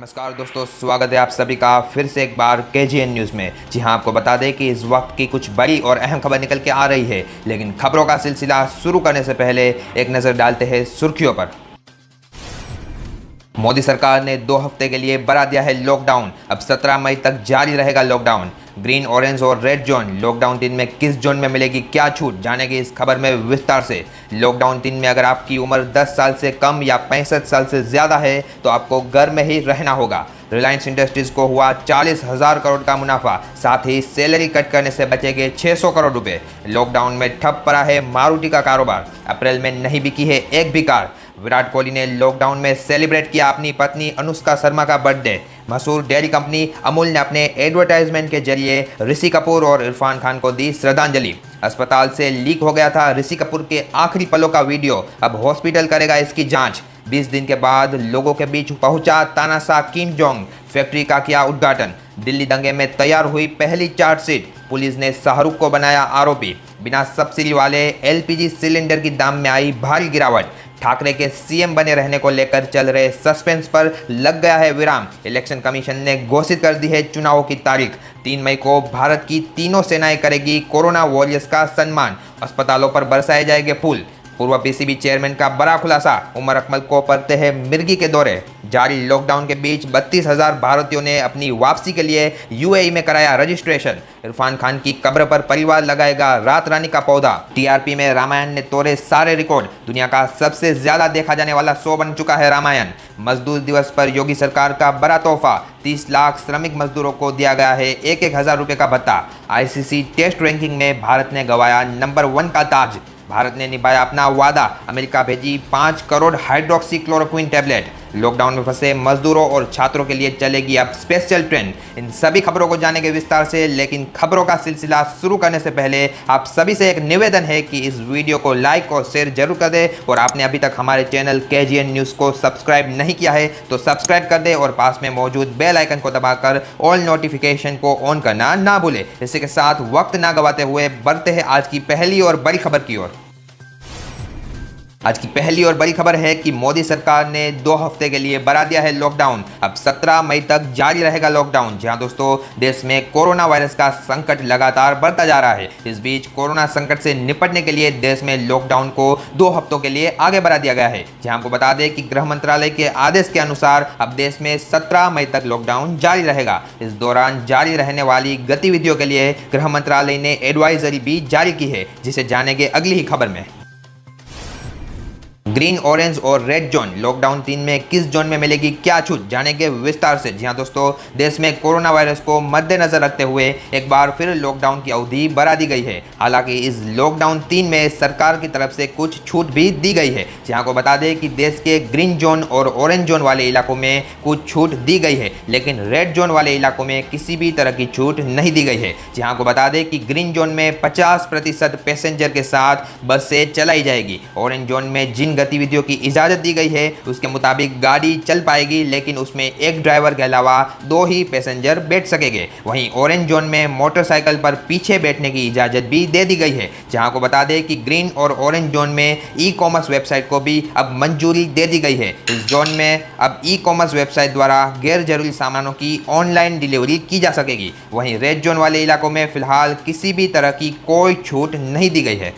नमस्कार दोस्तों, स्वागत है आप सभी का फिर से एक बार KGN न्यूज़ में। जी हां, आपको बता दें कि इस वक्त की कुछ बड़ी और अहम खबर निकल के आ रही है, लेकिन खबरों का सिलसिला शुरू करने से पहले एक नज़र डालते हैं सुर्खियों पर। मोदी सरकार ने 2 हफ्ते के लिए बढ़ा दिया है लॉकडाउन। अब 17 मई तक जारी रहेगा लॉकडाउन। ग्रीन, ऑरेंज और रेड जोन लॉकडाउन 3 में किस जोन में मिलेगी क्या छूट, जानेंगे इस खबर में विस्तार से। लॉकडाउन 3 में अगर आपकी उम्र 10 साल से कम या 65 साल से ज़्यादा है तो आपको घर में ही रहना होगा। रिलायंस इंडस्ट्रीज को हुआ 40,000 करोड़ का मुनाफा, साथ ही सैलरी कट करने से बचेंगे 600 करोड़ रुपए। लॉकडाउन में ठप पड़ा है मारुति का कारोबार। अप्रैल में नहीं बिकी है एक भी कार। विराट कोहली ने लॉकडाउन में सेलिब्रेट किया अपनी पत्नी अनुष्का शर्मा का बर्थडे। मशहूर डेयरी कंपनी अमूल ने अपने एडवर्टाइजमेंट के जरिए ऋषि कपूर और इरफान खान को दी श्रद्धांजलि। अस्पताल से लीक हो गया था ऋषि कपूर के आखिरी पलों का वीडियो, अब हॉस्पिटल करेगा इसकी जांच। 20 दिन के बाद लोगों के बीच पहुंचा तानाशाह किम जोंग, फैक्ट्री का किया उद्घाटन। दिल्ली दंगे में तैयार हुई पहली चार्जशीट, पुलिस ने शाहरुख को बनाया आरोपी। बिना सब्सिडी वाले LPG सिलेंडर की दाम में आई भारी गिरावट। ठाकरे के CM बने रहने को लेकर चल रहे सस्पेंस पर लग गया है विराम। इलेक्शन कमीशन ने घोषित कर दी है चुनावों की तारीख। 3 मई को भारत की तीनों सेनाएं करेगी कोरोना वॉरियर्स का सम्मान। अस्पतालों पर बरसाए जाएंगे फूल। पूर्व PCB चेयरमैन का बड़ा खुलासा, उमर अकमल को पड़ते हैं मिर्गी के दौरे। जारी लॉकडाउन के बीच 32,000 भारतीयों ने अपनी वापसी के लिए UAE में कराया रजिस्ट्रेशन। इरफान खान की कब्र पर परिवार लगाएगा रात रानी का पौधा। TRP में रामायण ने तोड़े सारे रिकॉर्ड। दुनिया का सबसे ज्यादा देखा जाने वाला शो बन चुका है रामायण। मजदूर दिवस पर योगी सरकार का बड़ा तोहफा, 30 लाख श्रमिक मजदूरों को दिया गया है 1,000 रुपये का भत्ता। ICC टेस्ट रैंकिंग में भारत ने गंवाया नंबर 1 का ताज। भारत ने निभाया अपना वादा, अमेरिका भेजी 5 crore hydroxy chloroquine tablet. Lockdown में फंसे मजदूरों और छात्रों के लिए चलेगी अब स्पेशल ट्रेन। इन सभी खबरों को जानेंगे विस्तार से, लेकिन खबरों का सिलसिला शुरू करने से पहले आप सभी से एक निवेदन है कि इस वीडियो को लाइक और शेयर जरूर कर दे, और आपने अभी तक हमारे चैनल KGN न्यूज़ को सब्सक्राइब नहीं किया है तो सब्सक्राइब कर दे और पास में मौजूद बेल आइकन को दबाकर ऑल नोटिफिकेशन को ऑन करना ना भूले। इसी के साथ वक्त ना गवाते हुए बढ़ते हैं आज की पहली और बड़ी खबर की ओर। आज की पहली और बड़ी खबर है कि मोदी सरकार ने 2 हफ्ते के लिए बढ़ा दिया है लॉकडाउन। अब 17 मई तक जारी रहेगा लॉकडाउन। जहां दोस्तों देश में कोरोना वायरस का संकट लगातार बढ़ता जा रहा है। इस बीच कोरोना संकट से निपटने के लिए देश में लॉकडाउन को 2 हफ्तों के लिए आगे बढ़ा दिया गया है। जहां आपको बता दें कि गृह मंत्रालय के आदेश के अनुसार अब देश में 17 मई तक लॉकडाउन जारी रहेगा। इस दौरान जारी रहने वाली गतिविधियों के लिए गृह मंत्रालय ने एडवाइजरी भी जारी की है, जिसे जानेंगे अगली ही खबर में। ग्रीन, ऑरेंज और रेड जोन लॉकडाउन 3 में किस जोन में मिलेगी क्या छूट, जानेंगे विस्तार से। जी हां दोस्तों, देश में कोरोना वायरस को मद्देनजर रखते हुए एक बार फिर लॉकडाउन की अवधि बढ़ा दी गई है। हालांकि इस लॉकडाउन 3 में सरकार की तरफ से कुछ छूट भी दी गई है। जहां को बता दें कि देश के ग्रीन जोन और ऑरेंज जोन वाले इलाकों में कुछ छूट दी गई है, लेकिन रेड जोन वाले इलाकों में किसी भी तरह की छूट नहीं दी गई है। जहां को बता दें कि ग्रीन जोन में 50% पैसेंजर के साथ बसें चलाई जाएगी। ऑरेंज जोन में जिन गतिविधियों की इजाजत दी गई है उसके मुताबिक गाड़ी चल पाएगी, लेकिन उसमें एक ड्राइवर के अलावा 2 ही पैसेंजर बैठ सकेंगे। वहीं ऑरेंज जोन में मोटरसाइकिल पर पीछे बैठने की इजाजत भी दे दी गई है। जहां को बता दें कि ग्रीन और ऑरेंज जोन में ई-कॉमर्स वेबसाइट को भी अब मंजूरी दे दी गई है। इस जोन में अब ई-कॉमर्स वेबसाइट द्वारा गैर जरूरी सामानों की ऑनलाइन डिलीवरी की जा सकेगी। वहीं रेड जोन वाले इलाकों में फिलहाल किसी भी तरह की कोई छूट नहीं दी गई है।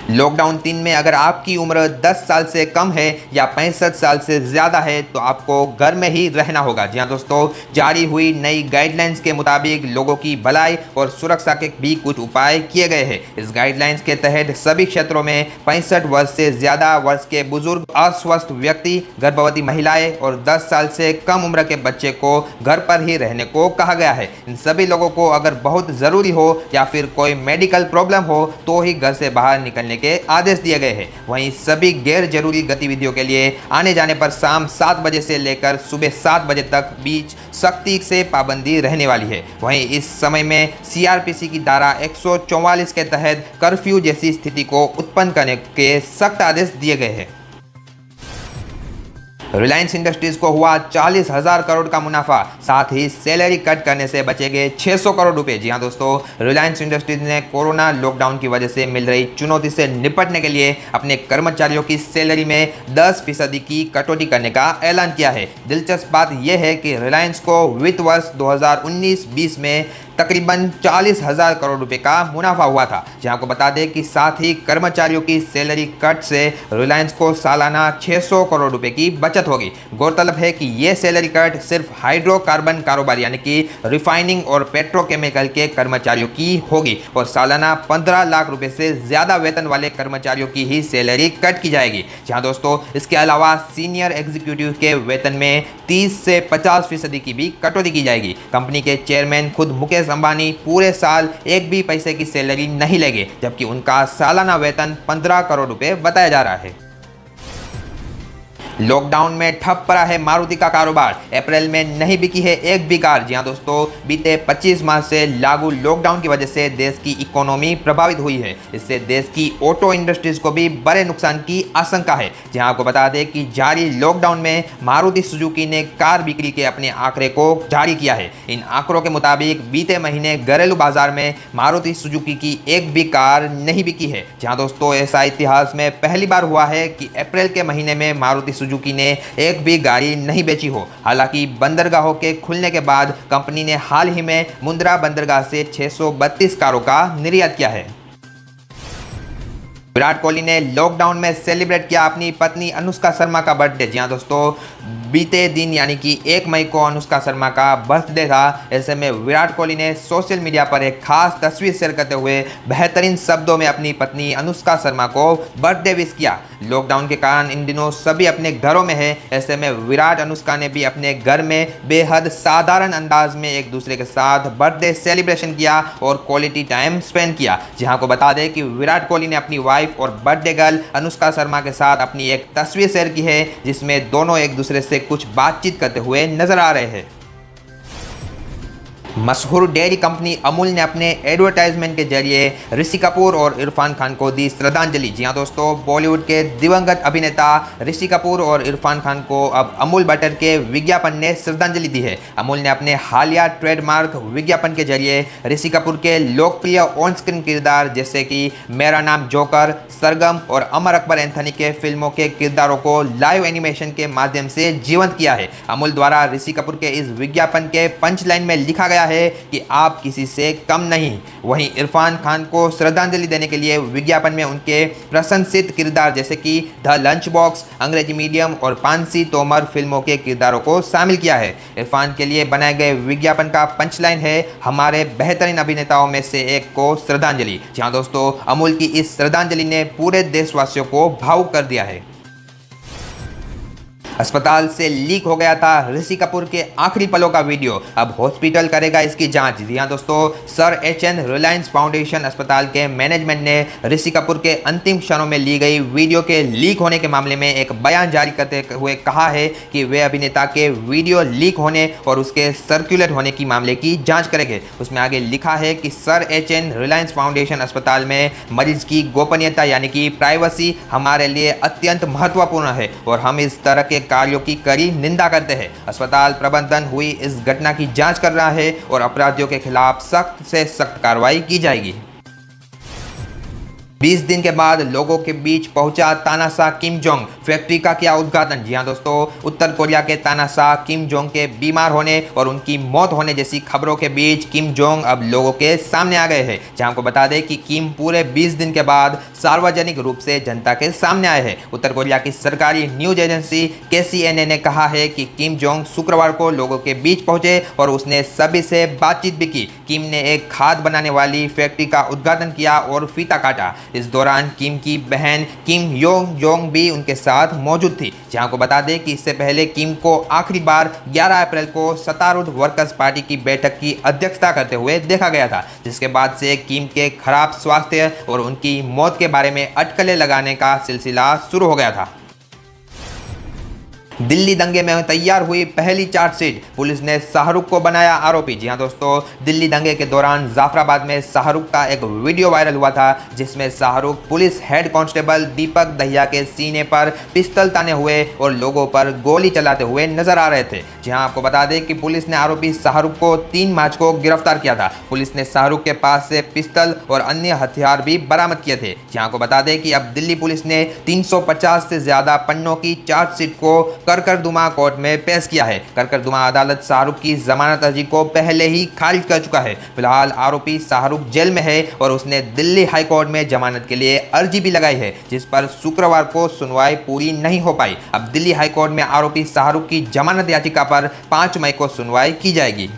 लॉकडाउन 3 में अगर आपकी उम्र 10 साल से कम है या 65 साल से ज़्यादा है तो आपको घर में ही रहना होगा। जी हाँ दोस्तों, जारी हुई नई गाइडलाइंस के मुताबिक लोगों की भलाई और सुरक्षा के भी कुछ उपाय किए गए हैं। इस गाइडलाइंस के तहत सभी क्षेत्रों में 65 वर्ष से ज़्यादा वर्ष के बुजुर्ग, अस्वस्थ व्यक्ति, गर्भवती महिलाएं और 10 साल से कम उम्र के बच्चे को घर पर ही रहने को कहा गया है। इन सभी लोगों को अगर बहुत ज़रूरी हो या फिर कोई मेडिकल प्रॉब्लम हो तो ही घर से बाहर निकलने के आदेश दिए गए हैं। वहीं सभी गैर जरूरी गतिविधियों के लिए आने जाने पर शाम 7 बजे से लेकर सुबह 7 बजे तक बीच सख्ती से पाबंदी रहने वाली है। वहीं इस समय में CRPC की धारा 144 के तहत कर्फ्यू जैसी स्थिति को उत्पन्न करने के सख्त आदेश दिए गए हैं। रिलायंस इंडस्ट्रीज को हुआ 40,000 करोड़ का मुनाफा, साथ ही सैलरी कट करने से बचेंगे 600 करोड़ रुपए। जी हां दोस्तों, रिलायंस इंडस्ट्रीज ने कोरोना लॉकडाउन की वजह से मिल रही चुनौती से निपटने के लिए अपने कर्मचारियों की सैलरी में 10% की कटौती करने का ऐलान किया है। दिलचस्प बात यह है कि रिलायंस को वित्त वर्ष 2019-20 में तकरीबन 40,000 करोड़ रुपए का मुनाफा हुआ था। जहां को बता दें कि साथ ही कर्मचारियों की सैलरी कट से रिलायंस को सालाना 600 करोड़ रुपए की बचत होगी। गौरतलब है कि यह सैलरी कट सिर्फ हाइड्रोकार्बन कारोबार यानी कि रिफाइनिंग और पेट्रोकेमिकल के कर्मचारियों की होगी और सालाना 15 लाख रुपए से ज्यादा वेतन वाले कर्मचारियों की ही सैलरी कट की जाएगी। जहां दोस्तों इसके अलावा सीनियर एग्जीक्यूटिव के वेतन में 30 से 50% की भी कटौती की जाएगी। कंपनी के चेयरमैन खुद मुकेश अंबानी पूरे साल एक भी पैसे की सैलरी नहीं लेंगे, जबकि उनका सालाना वेतन 15 करोड़ रुपए बताया जा रहा है। लॉकडाउन में ठप पड़ा है मारुति का कारोबार, अप्रैल में नहीं बिकी है एक भी कार। जी हां दोस्तों, बीते 25 माह से लागू लॉकडाउन की वजह से देश की इकोनॉमी प्रभावित हुई है। इससे देश की ऑटो इंडस्ट्रीज को भी बड़े नुकसान की आशंका है। जहां आपको बता दें कि जारी लॉकडाउन में मारुति सुजुकी ने कार बिक्री के अपने आंकड़े को जारी किया है। इन आंकड़ों के मुताबिक बीते महीने घरेलू बाजार में मारुति सुजुकी की एक भी कार नहीं बिकी है। जहां दोस्तों ऐसा इतिहास में पहली बार हुआ है कि अप्रैल के महीने में मारुति सुजुकी ने एक भी गाड़ी नहीं बेची हो। हालांकि बंदरगाहों के खुलने के बाद कंपनी ने हाल ही में मुंद्रा बंदरगाह से 632 कारों का निर्यात किया है। विराट कोहली ने लॉकडाउन में सेलिब्रेट किया अपनी पत्नी अनुष्का शर्मा का बर्थडे। जी हां दोस्तों, बीते दिन यानी कि 1 मई को अनुष्का शर्मा का बर्थडे था। ऐसे में विराट कोहली ने सोशल मीडिया पर एक खास तस्वीर शेयर करते हुए बेहतरीन शब्दों में अपनी पत्नी अनुष्का शर्मा को बर्थडे विश किया। लॉकडाउन के कारण इन दिनों सभी अपने घरों में है। ऐसे में विराट अनुष्का ने भी अपने घर में बेहद साधारण अंदाज में एक दूसरे के साथ बर्थडे सेलिब्रेशन किया और क्वालिटी टाइम स्पेंड किया। जहां को बता दें कि विराट कोहली ने अपनी वाइफ और बर्थडे गर्ल अनुष्का शर्मा के साथ अपनी एक तस्वीर शेयर की है, जिसमें दोनों एक दूसरे से कुछ बातचीत करते हुए नजर आ रहे हैं। मशहूर डेयरी कंपनी अमूल ने अपने एडवर्टाइजमेंट के जरिए ऋषि कपूर और इरफान खान को दी श्रद्धांजलि। जी हां दोस्तों, बॉलीवुड के दिवंगत अभिनेता ऋषि कपूर और इरफान खान को अब अमूल बटर के विज्ञापन ने श्रद्धांजलि दी है। अमूल ने अपने हालिया ट्रेडमार्क विज्ञापन के जरिए ऋषि कपूर के लोकप्रिय ऑन स्क्रीन किरदार जैसे कि मेरा नाम जोकर, सरगम और अमर अकबर एंथनी के फिल्मों के किरदारों को लाइव एनिमेशन के माध्यम से जीवंत किया है। अमूल द्वारा ऋषि कपूर के इस विज्ञापन के पंच लाइन में लिखा गया है कि आप किसी से कम नहीं। वहीं इरफान खान को श्रद्धांजलि देने के लिए विज्ञापन में उनके प्रशंसित किरदार जैसे कि द लंच बॉक्स, अंग्रेजी मीडियम और पांसी तोमर फिल्मों के किरदारों को शामिल किया है। इरफान के लिए बनाए गए विज्ञापन का पंचलाइन है, हमारे बेहतरीन अभिनेताओं में से एक को श्रद्धांजलि। जहां दोस्तों अमूल की इस श्रद्धांजलि ने पूरे देशवासियों को भावुक कर दिया है। अस्पताल से लीक हो गया था ऋषि कपूर के आखिरी पलों का वीडियो, अब हॉस्पिटल करेगा इसकी जांच। जी हां दोस्तों, सर एचएन रिलायंस फाउंडेशन अस्पताल के मैनेजमेंट ने ऋषि कपूर के अंतिम क्षणों में ली गई वीडियो के लीक होने के मामले में एक बयान जारी करते हुए कहा है कि वे अभिनेता के वीडियो लीक होने और उसके सर्कुलेट होने की मामले की जाँच करेंगे। उसमें आगे लिखा है कि सर एचएन रिलायंस फाउंडेशन अस्पताल में मरीज की गोपनीयता यानी कि प्राइवेसी हमारे लिए अत्यंत महत्वपूर्ण है और हम इस तरह के कार्यों की कड़ी निंदा करते हैं। अस्पताल प्रबंधन हुई इस घटना की जांच कर रहा है और अपराधियों के खिलाफ सख्त से सख्त कार्रवाई की जाएगी। 20 दिन के बाद लोगों के बीच पहुंचा तानाशाह किम जोंग, फैक्ट्री का किया उद्घाटन। जी हां दोस्तों, उत्तर कोरिया के तानाशाह किम जोंग के बीमार होने और उनकी मौत होने जैसी खबरों के बीच किम जोंग अब लोगों के सामने आ गए हैं। जहां को बता दें कि किम पूरे 20 दिन के बाद सार्वजनिक रूप से जनता के सामने आए हैं। उत्तर कोरिया की सरकारी न्यूज एजेंसी KCNA ने कहा है कि किम जोंग शुक्रवार को लोगों के बीच पहुंचे और उसने सभी से बातचीत भी की। किम ने एक खाद बनाने वाली फैक्ट्री का उद्घाटन किया और फीता काटा। इस दौरान किम की बहन किम योंग जोंग भी उनके साथ मौजूद थी। जहां को बता दें कि इससे पहले किम को आखिरी बार 11 अप्रैल को सत्तारूढ़ वर्कर्स पार्टी की बैठक की अध्यक्षता करते हुए देखा गया था, जिसके बाद से किम के खराब स्वास्थ्य और उनकी मौत के बारे में अटकलें लगाने का सिलसिला शुरू हो गया था। दिल्ली दंगे में तैयार हुई पहली चार्जशीट, पुलिस ने शाहरुख को बनाया आरोपी। जी हां दोस्तों, दिल्ली दंगे के दौरान जाफराबाद में शाहरुख का एक वीडियो वायरल हुआ था, जिसमें शाहरुख पुलिस हेड कांस्टेबल दीपक दहिया के सीने पर पिस्तौल ताने हुए और लोगों पर गोली चलाते हुए नजर आ रहे थे। जी हां, आपको बता दें कि पुलिस ने आरोपी शाहरुख को 3 मार्च को गिरफ्तार किया था। पुलिस ने शाहरुख के पास से पिस्तौल और अन्य हथियार भी बरामद किए थे। जी हां, आपको बता दें कि अब दिल्ली पुलिस ने 350 से ज्यादा पन्नों की चार्जशीट को करकरदुमा कोर्ट में पेश किया है। करकरदुमा अदालत शाहरुख की जमानत अर्जी को पहले ही खारिज कर चुका है। फिलहाल आरोपी शाहरुख जेल में है और उसने दिल्ली हाई कोर्ट में जमानत के लिए अर्जी भी लगाई है, जिस पर शुक्रवार को सुनवाई पूरी नहीं हो पाई। अब दिल्ली हाई कोर्ट में आरोपी शाहरुख की जमानत याचिका पर 5 मई को सुनवाई की जाएगी।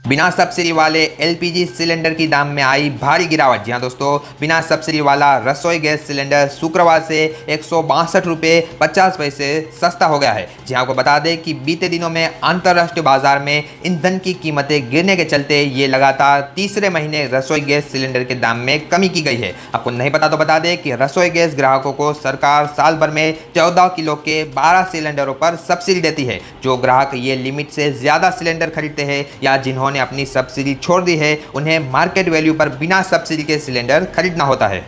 बिना सब्सिडी वाले एलपीजी सिलेंडर की दाम में आई भारी गिरावट। जी हां दोस्तों, बिना सब्सिडी वाला रसोई गैस सिलेंडर शुक्रवार से 162 रुपये 50 पैसे सस्ता हो गया है। जी हां, आपको बता दें कि बीते दिनों में अंतर्राष्ट्रीय बाजार में ईंधन की कीमतें गिरने के चलते ये लगातार तीसरे महीने रसोई गैस सिलेंडर के दाम में कमी की गई है। आपको नहीं पता तो बता दें कि रसोई गैस ग्राहकों को सरकार साल भर में 14 किलो के 12 सिलेंडरों पर सब्सिडी देती है। जो ग्राहक ये लिमिट से ज़्यादा सिलेंडर खरीदते हैं या जिन्होंने अपनी सब्सिडी छोड़ दी है, उन्हें मार्केट वैल्यू पर बिना सब्सिडी के सिलेंडर खरीदना होता है।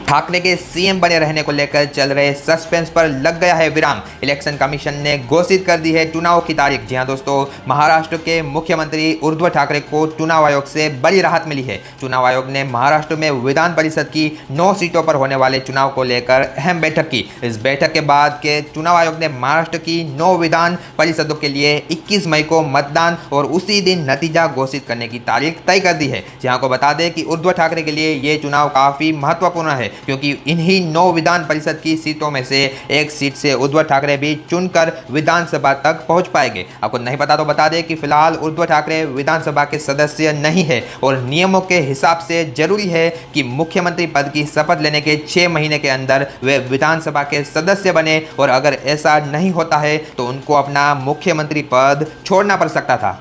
ठाकरे के सीएम बने रहने को लेकर चल रहे सस्पेंस पर लग गया है विराम। इलेक्शन कमीशन ने घोषित कर दी है चुनाव की तारीख। जी हां दोस्तों, महाराष्ट्र के मुख्यमंत्री उद्धव ठाकरे को चुनाव आयोग से बड़ी राहत मिली है। चुनाव आयोग ने महाराष्ट्र में विधान परिषद की 9 सीटों पर होने वाले चुनाव को लेकर अहम बैठक की। इस बैठक के बाद के चुनाव आयोग ने महाराष्ट्र की 9 विधान परिषदों के लिए 21 मई को मतदान और उसी दिन नतीजा घोषित करने की तारीख तय कर दी है। जहां को बता दें कि उद्धव ठाकरे के लिए ये चुनाव काफी महत्वपूर्ण है, क्योंकि इन्हीं 9 विधान परिषद की सीटों में से एक सीट से उद्धव ठाकरे भी चुनकर विधानसभा तक पहुंच पाएंगे। आपको नहीं पता तो बता दें कि फिलहाल उद्धव ठाकरे विधानसभा के सदस्य नहीं है और नियमों के हिसाब से जरूरी है कि मुख्यमंत्री पद की शपथ लेने के 6 महीने के अंदर वे विधानसभा के सदस्य बने, और अगर ऐसा नहीं होता है तो उनको अपना मुख्यमंत्री पद छोड़ना पड़ सकता था।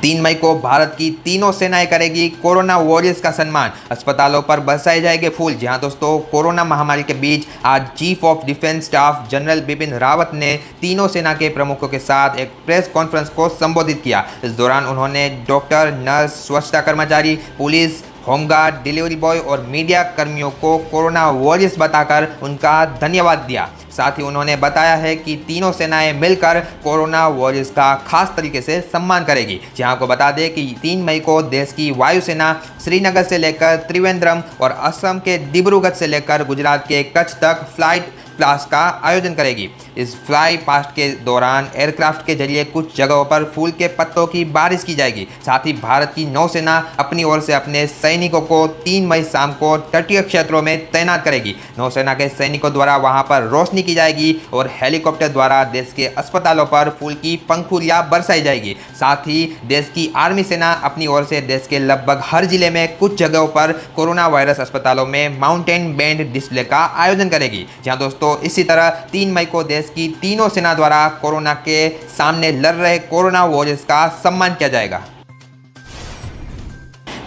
3 मई को भारत की तीनों सेनाएं करेगी कोरोना वॉरियर्स का सम्मान। अस्पतालों पर बरसाए जाएंगे फूल। जी हां दोस्तों, कोरोना महामारी के बीच आज chief of defence staff general Bipin Rawat ने तीनों सेना के प्रमुखों के साथ एक प्रेस कॉन्फ्रेंस को संबोधित किया। इस दौरान उन्होंने डॉक्टर, नर्स, स्वच्छता कर्मचारी, पुलिस, होमगार्ड, डिलीवरी बॉय और मीडिया कर्मियों को कोरोना वॉरियर्स बताकर उनका धन्यवाद दिया। साथ ही उन्होंने बताया है कि तीनों सेनाएं मिलकर कोरोना वॉरियर्स का खास तरीके से सम्मान करेगी। जहां आपको बता दें कि 3 मई को देश की वायुसेना श्रीनगर से लेकर त्रिवेंद्रम और असम के डिब्रूगढ़ से लेकर गुजरात के कच्छ तक फ्लाइट पास्ट का आयोजन करेगी। इस फ्लाई पास्ट के दौरान एयरक्राफ्ट के जरिए कुछ जगहों पर फूल के पत्तों की बारिश की जाएगी। साथ ही भारत की नौसेना अपनी ओर से अपने सैनिकों को 3 मई शाम को तटीय क्षेत्रों में तैनात करेगी। नौसेना के सैनिकों द्वारा वहां पर रोशनी की जाएगी और हेलीकॉप्टर द्वारा देश के अस्पतालों पर फूल की पंखुड़ियां बरसाई जाएगी। साथ ही देश की आर्मी सेना अपनी ओर से देश के लगभग हर जिले में कुछ जगहों पर कोरोना वायरस अस्पतालों में माउंटेन बैंड डिस्प्ले का आयोजन करेगी। जहां दोस्तों इसी तरह 3 मई को देश की तीनों सेना द्वारा कोरोना के सामने लड़ रहे कोरोना वॉरियर्स का सम्मान किया जाएगा।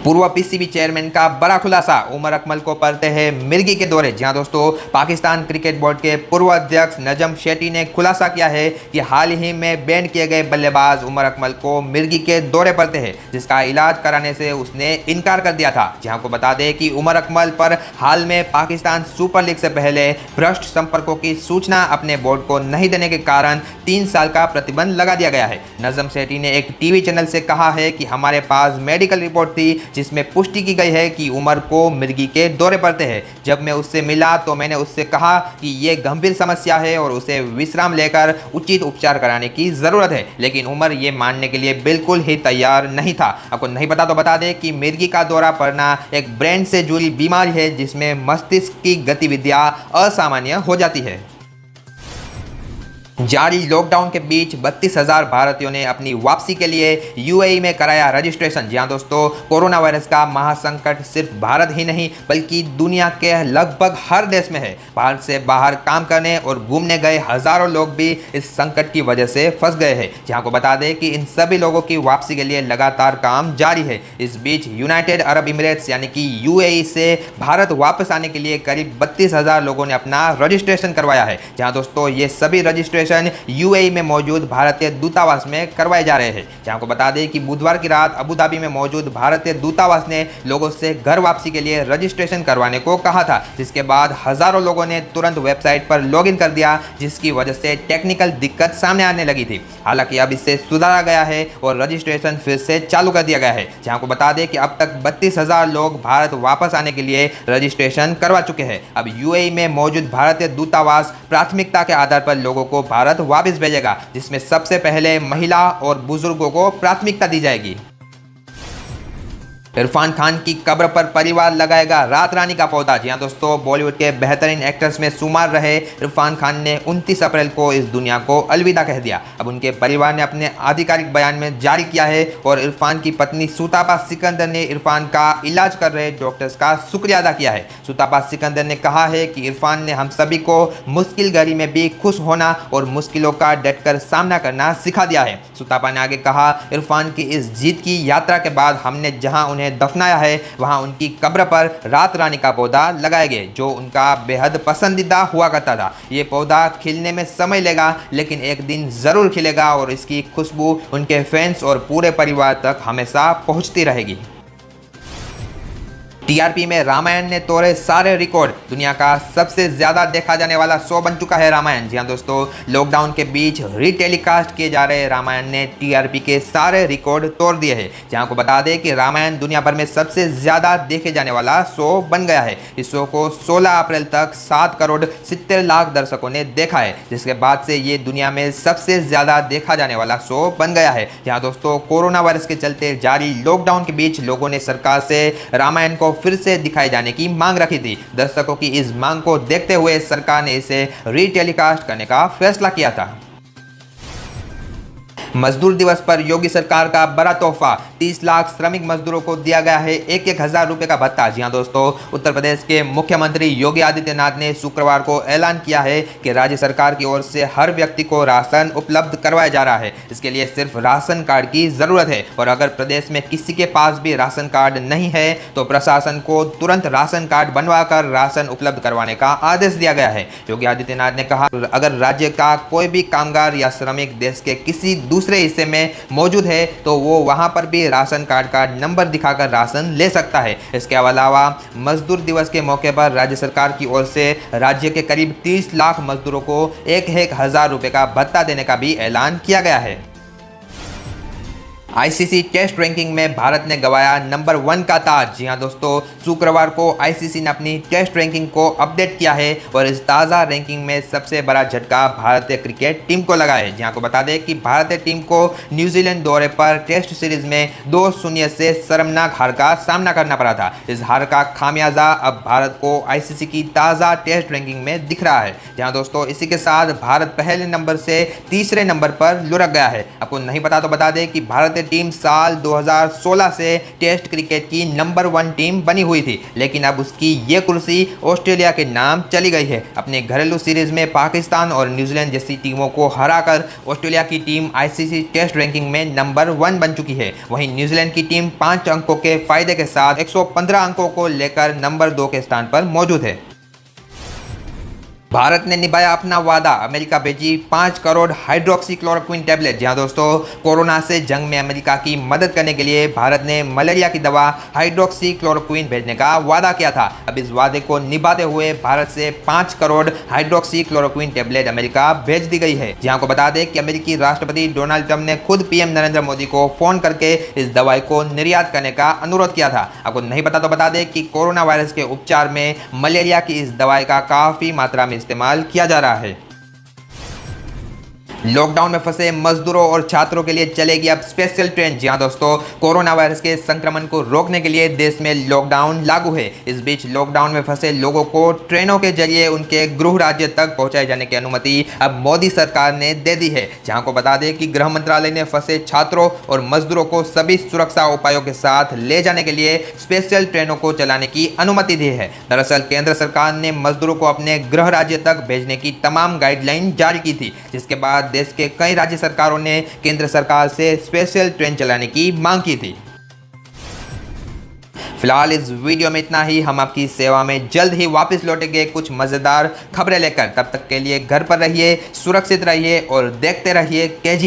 पूर्व पीसीबी चेयरमैन का बड़ा खुलासा, उमर अकमल को पड़ते हैं मिर्गी के दौरे। जी हां दोस्तों, पाकिस्तान क्रिकेट बोर्ड के पूर्व अध्यक्ष नजम शेट्टी ने खुलासा किया है कि हाल ही में बैन किए गए बल्लेबाज उमर अकमल को मिर्गी के दौरे पड़ते हैं, जिसका इलाज कराने से उसने इनकार कर दिया था। जी हां, को बता दें कि उमर अकमल पर हाल में पाकिस्तान सुपर लीग से पहले भ्रष्ट संपर्कों की सूचना अपने बोर्ड को नहीं देने के कारण 3 साल का प्रतिबंध लगा दिया गया है। नजम शेट्टी ने एक टीवी चैनल से कहा है कि हमारे पास मेडिकल रिपोर्ट थी जिसमें पुष्टि की गई है कि उमर को मिर्गी के दौरे पड़ते हैं। जब मैं उससे मिला तो मैंने उससे कहा कि ये गंभीर समस्या है और उसे विश्राम लेकर उचित उपचार कराने की ज़रूरत है, लेकिन उमर ये मानने के लिए बिल्कुल ही तैयार नहीं था। आपको नहीं पता तो बता दें कि मिर्गी का दौरा पड़ना एक ब्रेन से जुड़ी बीमारी है जिसमें मस्तिष्क की गतिविधियाँ असामान्य हो जाती है। जारी लॉकडाउन के बीच 32,000 भारतीयों ने अपनी वापसी के लिए यूएई में कराया रजिस्ट्रेशन। जी हाँ दोस्तों, कोरोना वायरस का महासंकट सिर्फ भारत ही नहीं बल्कि दुनिया के लगभग हर देश में है। भारत से बाहर काम करने और घूमने गए हजारों लोग भी इस संकट की वजह से फंस गए हैं। जहाँ को बता दें कि इन सभी लोगों की वापसी के लिए लगातार काम जारी है। इस बीच यूनाइटेड अरब इमिरेट्स यानी कि यूएई से भारत वापस आने के लिए करीब 32,000 लोगों ने अपना रजिस्ट्रेशन करवाया है। जहाँ दोस्तों ये सभी रजिस्ट्रेशन यूएई में मौजूद भारतीय दूतावास में करवाए जा रहे हैं। जहां को बता दें कि बुधवार की रात अबू धाबी में मौजूद भारतीय दूतावास ने लोगों से घर वापसी के लिए रजिस्ट्रेशन करवाने को कहा था, जिसके बाद हजारों लोगों ने तुरंत वेबसाइट पर लॉगिन कर दिया, जिसकी वजह से टेक्निकल दिक्कत सामने आने लगी थी। हालांकि अब इसे सुधारा गया है और रजिस्ट्रेशन फिर से चालू कर दिया गया है। जहां को बता दें कि अब तक 32,000 लोग भारत वापस आने के लिए रजिस्ट्रेशन करवा चुके हैं। अब यूएई में मौजूद भारतीय दूतावास प्राथमिकता के आधार पर लोगों को भारत वापस भेजेगा, जिसमें सबसे पहले महिला और बुजुर्गों को प्राथमिकता दी जाएगी। इरफान खान की कब्र पर परिवार लगाएगा रात रानी का पौधा। जी हाँ दोस्तों, बॉलीवुड के बेहतरीन एक्टर्स में शुमार रहे इरफान खान ने 29 अप्रैल को इस दुनिया को अलविदा कह दिया। अब उनके परिवार ने अपने आधिकारिक बयान में जारी किया है और इरफान की पत्नी सुतापा सिकंदर ने इरफान का इलाज कर रहे डॉक्टर्स का शुक्रिया अदा किया है। सुतापा सिकंदर ने कहा है कि इरफान ने हम सभी को मुश्किल घड़ी में भी खुश होना और मुश्किलों का डटकर सामना करना सिखा दिया है। सुतापा ने आगे कहा, इरफान की इस जीत की यात्रा के बाद हमने जहां उन्हें दफनाया है वहां उनकी कब्र पर रात रानी का पौधा लगाएंगे, जो उनका बेहद पसंदीदा हुआ करता था। ये पौधा खिलने में समय लेगा लेकिन एक दिन जरूर खिलेगा और इसकी खुशबू उनके फैंस और पूरे परिवार तक हमेशा पहुंचती रहेगी। टीआरपी में रामायण ने तोड़े सारे रिकॉर्ड। दुनिया का सबसे ज्यादा देखा जाने वाला शो बन चुका है रामायण। जी हाँ दोस्तों, लॉकडाउन के बीच रीटेलीकास्ट किए जा रहे रामायण ने टीआरपी के सारे रिकॉर्ड तोड़ दिए हैं। जहां को बता दें कि रामायण दुनिया भर में सबसे ज्यादा देखे जाने वाला शो बन गया है। इस शो को 16 अप्रैल तक 7 करोड़ 70 लाख दर्शकों ने देखा है, जिसके बाद से ये दुनिया में सबसे ज्यादा देखा जाने वाला शो बन गया है। जहाँ दोस्तों, कोरोना वायरस के चलते जारी लॉकडाउन के बीच लोगों ने सरकार से रामायण को फिर से दिखाए जाने की मांग रखी थी। दर्शकों की इस मांग को देखते हुए सरकार ने इसे रीटेलीकास्ट करने का फैसला किया था। मजदूर दिवस पर योगी सरकार का बड़ा तोहफा, 30 लाख श्रमिक मजदूरों को दिया गया है 1-1 हजार रुपए का भत्ता। जी हाँ दोस्तों, उत्तर प्रदेश के मुख्यमंत्री योगी आदित्यनाथ ने शुक्रवार को ऐलान किया है कि राज्य सरकार की ओर से हर व्यक्ति को राशन उपलब्ध करवाया जा रहा है। इसके लिए सिर्फ राशन कार्ड की जरूरत है और अगर प्रदेश में किसी के पास भी राशन कार्ड नहीं है तो प्रशासन को तुरंत राशन कार्ड बनवा कर राशन उपलब्ध करवाने का आदेश दिया गया है। योगी आदित्यनाथ ने कहा, अगर राज्य का कोई भी कामगार या श्रमिक देश के किसी दूसरे हिस्से में मौजूद है तो वो वहां पर भी राशन कार्ड का नंबर दिखाकर राशन ले सकता है। इसके अलावा मजदूर दिवस के मौके पर राज्य सरकार की ओर से राज्य के करीब 30 लाख मजदूरों को 1-1 हजार रुपए का भत्ता देने का भी ऐलान किया गया है। आईसीसी टेस्ट रैंकिंग में भारत ने गंवाया नंबर 1 का ताज। जी हाँ दोस्तों, शुक्रवार को आईसीसी ने अपनी टेस्ट रैंकिंग को अपडेट किया है और इस ताज़ा रैंकिंग में सबसे बड़ा झटका भारतीय क्रिकेट टीम को लगा है। जहाँ को बता दें कि भारतीय टीम को न्यूजीलैंड दौरे पर टेस्ट सीरीज में 2-0 से शर्मनाक हार का सामना करना पड़ा था। इस हार का खामियाजा अब भारत को आईसीसी की ताज़ा टेस्ट रैंकिंग में दिख रहा है। जहाँ दोस्तों, इसी के साथ भारत पहले नंबर से तीसरे नंबर पर लुढ़क गया है। आपको नहीं पता तो बता दें कि भारतीय टीम साल 2016 से टेस्ट क्रिकेट की नंबर 1 टीम बनी हुई थी, लेकिन अब उसकी ये कुर्सी ऑस्ट्रेलिया के नाम चली गई है। अपने घरेलू सीरीज में पाकिस्तान और न्यूजीलैंड जैसी टीमों को हराकर ऑस्ट्रेलिया की टीम आईसीसी टेस्ट रैंकिंग में नंबर 1 बन चुकी है। वहीं न्यूजीलैंड की टीम 5 अंकों के फायदे के साथ 115 अंकों को लेकर नंबर 2 के स्थान पर मौजूद है। भारत ने निभाया अपना वादा, अमेरिका भेजी 5 करोड़ हाइड्रोक्सीक्लोरोक्विन टैबलेट। जहां दोस्तों, कोरोना से जंग में अमेरिका की मदद करने के लिए भारत ने मलेरिया की दवा हाइड्रोक्सीक्लोरोक्विन भेजने का वादा किया था। अब इस वादे को निभाते हुए भारत से 5 करोड़ हाइड्रोक्सीक्लोरोक्विन टैबलेट अमेरिका भेज दी गई है। जहां को बता दें कि अमेरिकी राष्ट्रपति डोनाल्ड ट्रंप ने खुद पीएम नरेंद्र मोदी को फोन करके इस दवाई को निर्यात करने का अनुरोध किया था। आपको नहीं पता तो बता दें कि कोरोना वायरस के उपचार में मलेरिया की इस दवाई का काफी मात्रा में इस्तेमाल किया जा रहा है। लॉकडाउन में फंसे मजदूरों और छात्रों के लिए चलेगी अब स्पेशल ट्रेन। जी हां दोस्तों, कोरोना वायरस के संक्रमण को रोकने के लिए देश में लॉकडाउन लागू है। इस बीच लॉकडाउन में फंसे लोगों को ट्रेनों के जरिए उनके गृह राज्य तक पहुंचाए जाने की अनुमति अब मोदी सरकार ने दे दी है। जहां को बता दें कि गृह मंत्रालय ने फंसे छात्रों और मजदूरों को सभी सुरक्षा उपायों के साथ ले जाने के लिए स्पेशल ट्रेनों को चलाने की अनुमति दी है। दरअसल केंद्र सरकार ने मजदूरों को अपने गृह राज्य तक भेजने की तमाम गाइडलाइन जारी की थी, जिसके बाद देश के कई राज्य सरकारों ने केंद्र सरकार से स्पेशल ट्रेन चलाने की मांग की थी। फिलहाल इस वीडियो में इतना ही। हम आपकी सेवा में जल्द ही वापस लौटेंगे कुछ मजेदार खबरें लेकर। तब तक के लिए घर पर रहिए, सुरक्षित रहिए और देखते रहिए KGN।